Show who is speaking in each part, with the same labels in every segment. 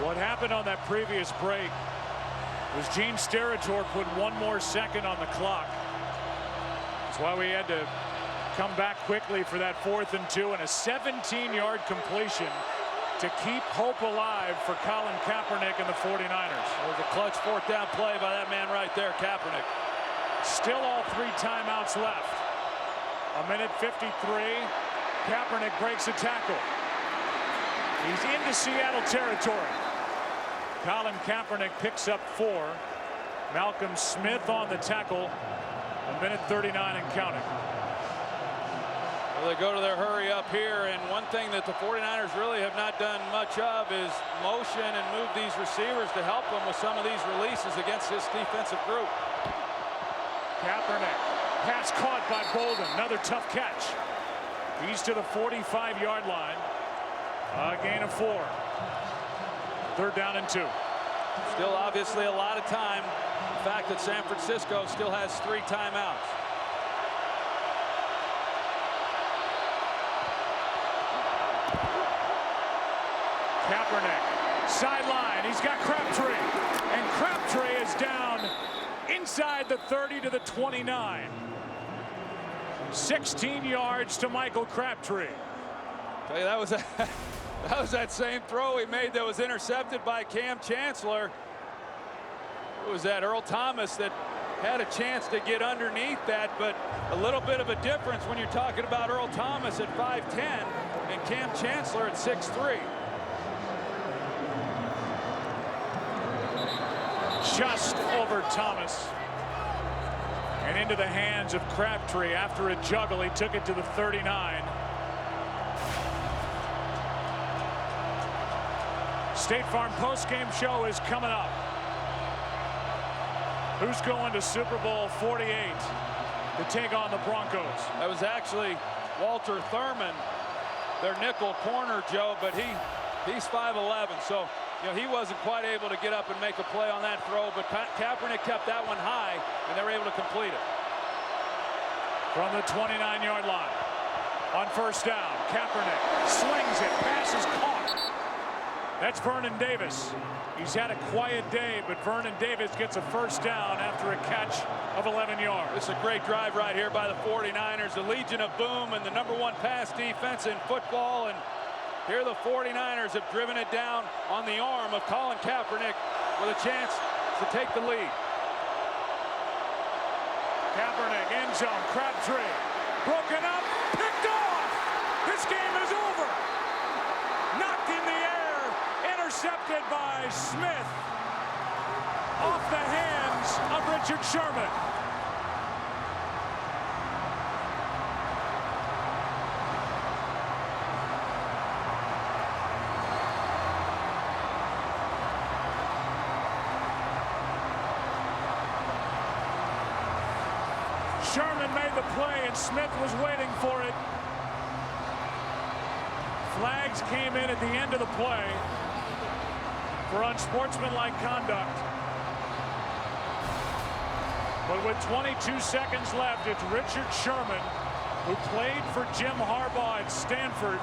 Speaker 1: What happened on that previous break was Gene Steratore put one more second on the clock. That's why we had to come back quickly for that 4th and 2 and a 17-yard completion to keep hope alive for Colin Kaepernick and the 49ers.
Speaker 2: It was a clutch 4th down play by that man right there, Kaepernick.
Speaker 1: Still all 3 timeouts left. 1:53. Kaepernick breaks a tackle. He's into Seattle territory. Colin Kaepernick picks up 4. Malcolm Smith on the tackle. 1:39 and counting.
Speaker 2: Well, they go to their hurry up here, and one thing that the 49ers really have not done much of is motion and move these receivers to help them with some of these releases against this defensive group.
Speaker 1: Kaepernick, pass caught by Bolden. Another tough catch. He's to the 45-yard line. A gain of 4. 3rd down and 2.
Speaker 2: Still obviously a lot of time. The fact that San Francisco still has 3 timeouts.
Speaker 1: Kaepernick, sideline. He's got Crabtree. And Crabtree is down inside the 30 to the 29. 16 yards to Michael Crabtree.
Speaker 2: Tell you, that was that same throw he made that was intercepted by Cam Chancellor. It was that Earl Thomas that had a chance to get underneath that, but a little bit of a difference when you're talking about Earl Thomas at 5'10 and Cam Chancellor at 6'3.
Speaker 1: Just over Thomas and into the hands of Crabtree. After a juggle, he took it to the 39. State Farm postgame show is coming up. Who's going to Super Bowl 48 to take on the Broncos?
Speaker 2: That was actually Walter Thurman, their nickel corner, Joe, but he's 5'11", so you know, he wasn't quite able to get up and make a play on that throw, but Kaepernick kept that one high, and they were able to complete it.
Speaker 1: From the 29-yard line. On 1st down, Kaepernick slings it, pass is caught. That's Vernon Davis. He's had a quiet day, but Vernon Davis gets a 1st down after a catch of 11 yards.
Speaker 2: This is a great drive right here by the 49ers, the Legion of Boom and the #1 pass defense in football, and here the 49ers have driven it down on the arm of Colin Kaepernick with a chance to take the lead.
Speaker 1: Kaepernick, end zone, Crabtree, broken up, picked off. This game is over. Knocked in the air, intercepted by Smith. Off the hands of Richard Sherman. Sherman made the play, and Smith was waiting for it. Flags came in at the end of the play for unsportsmanlike conduct. But with 22 seconds left, it's Richard Sherman, who played for Jim Harbaugh at Stanford,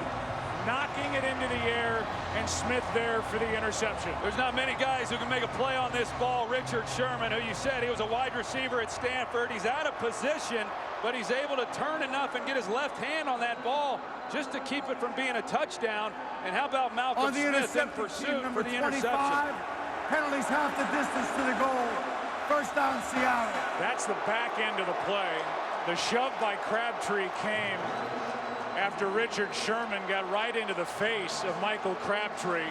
Speaker 1: knocking it into the air, and Smith there for the interception.
Speaker 2: There's not many guys who can make a play on this ball. Richard Sherman, who you said he was a wide receiver at Stanford, he's out of position, but he's able to turn enough and get his left hand on that ball just to keep it from being a touchdown. And how about Malcolm Smith in pursuit for the interception?
Speaker 3: Penalties half the distance to the goal. 1st down, Seattle.
Speaker 1: That's the back end of the play. The shove by Crabtree came after Richard Sherman got right into the face of Michael Crabtree.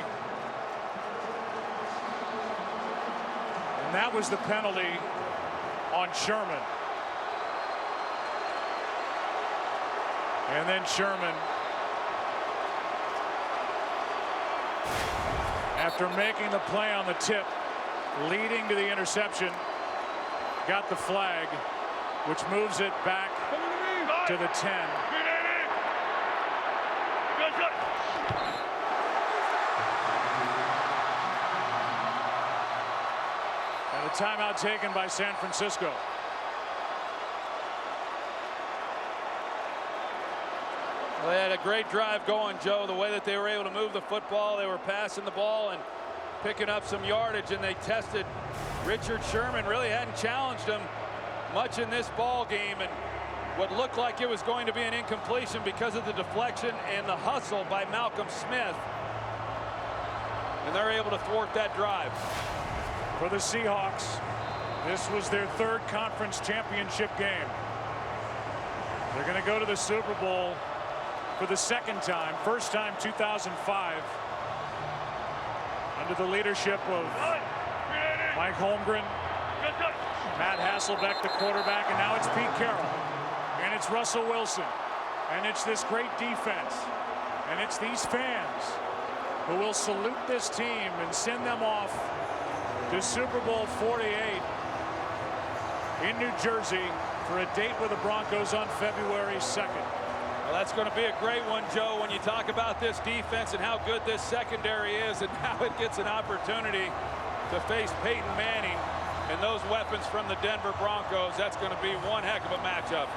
Speaker 1: And that was the penalty on Sherman. And then Sherman, after making the play on the tip, leading to the interception, got the flag, which moves it back to the 10. And a timeout taken by San Francisco.
Speaker 2: Well, they had a great drive going, Joe, the way that they were able to move the football. They were passing the ball, and picking up some yardage, and they tested Richard Sherman. Really hadn't challenged him much in this ball game, and what looked like it was going to be an incompletion because of the deflection and the hustle by Malcolm Smith. And they're able to thwart that drive.
Speaker 1: For the Seahawks, this was their third conference championship game. They're going to go to the Super Bowl for the second time. First time 2005. Under the leadership of Mike Holmgren, Matt Hasselbeck, the quarterback, and now it's Pete Carroll. And it's Russell Wilson. And it's this great defense. And it's these fans who will salute this team and send them off to Super Bowl 48 in New Jersey for a date with the Broncos on February 2nd.
Speaker 2: Well, that's going to be a great one, Joe, when you talk about this defense and how good this secondary is and how it gets an opportunity to face Peyton Manning and those weapons from the Denver Broncos. That's going to be one heck of a matchup.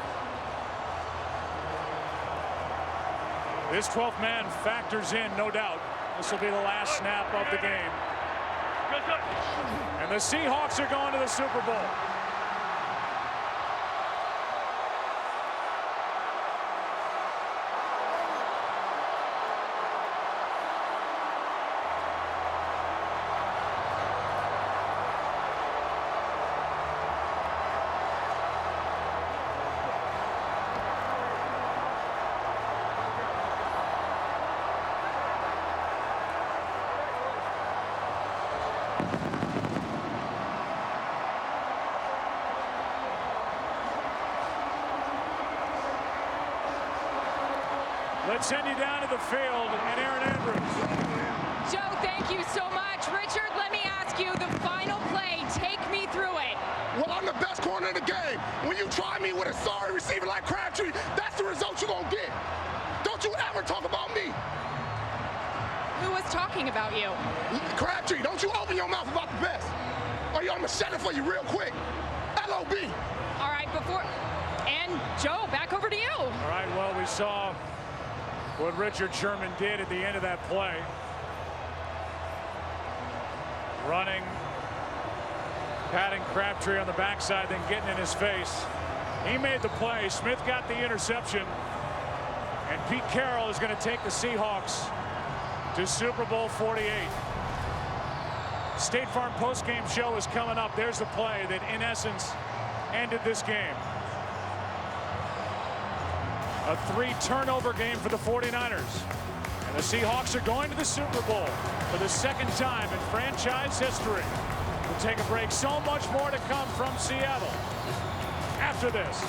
Speaker 1: This 12th man factors in, no doubt. This will be the last snap of the game. And the Seahawks are going to the Super Bowl. Let's send you down to the field and Erin Andrews.
Speaker 4: Joe, thank you so much. Richard, let me ask you the final play. Take me through it.
Speaker 5: Well, I'm the best corner in the game. When you try me with a sorry receiver like Crabtree, that's the result you're going to get. Don't you ever talk about me.
Speaker 4: Who was talking about you?
Speaker 5: Crabtree, don't you open your mouth about the best. Or I'm going to shut it for you real quick. LOB.
Speaker 4: All right, and Joe, back over to you.
Speaker 1: All right, well, we saw what Richard Sherman did at the end of that play. Running, patting Crabtree on the backside, then getting in his face. He made the play. Smith got the interception. And Pete Carroll is going to take the Seahawks to Super Bowl 48. State Farm postgame show is coming up. There's the play that, in essence, ended this game. A 3-turnover game for the 49ers. And the Seahawks are going to the Super Bowl for the second time in franchise history. We'll take a break. So much more to come from Seattle after this.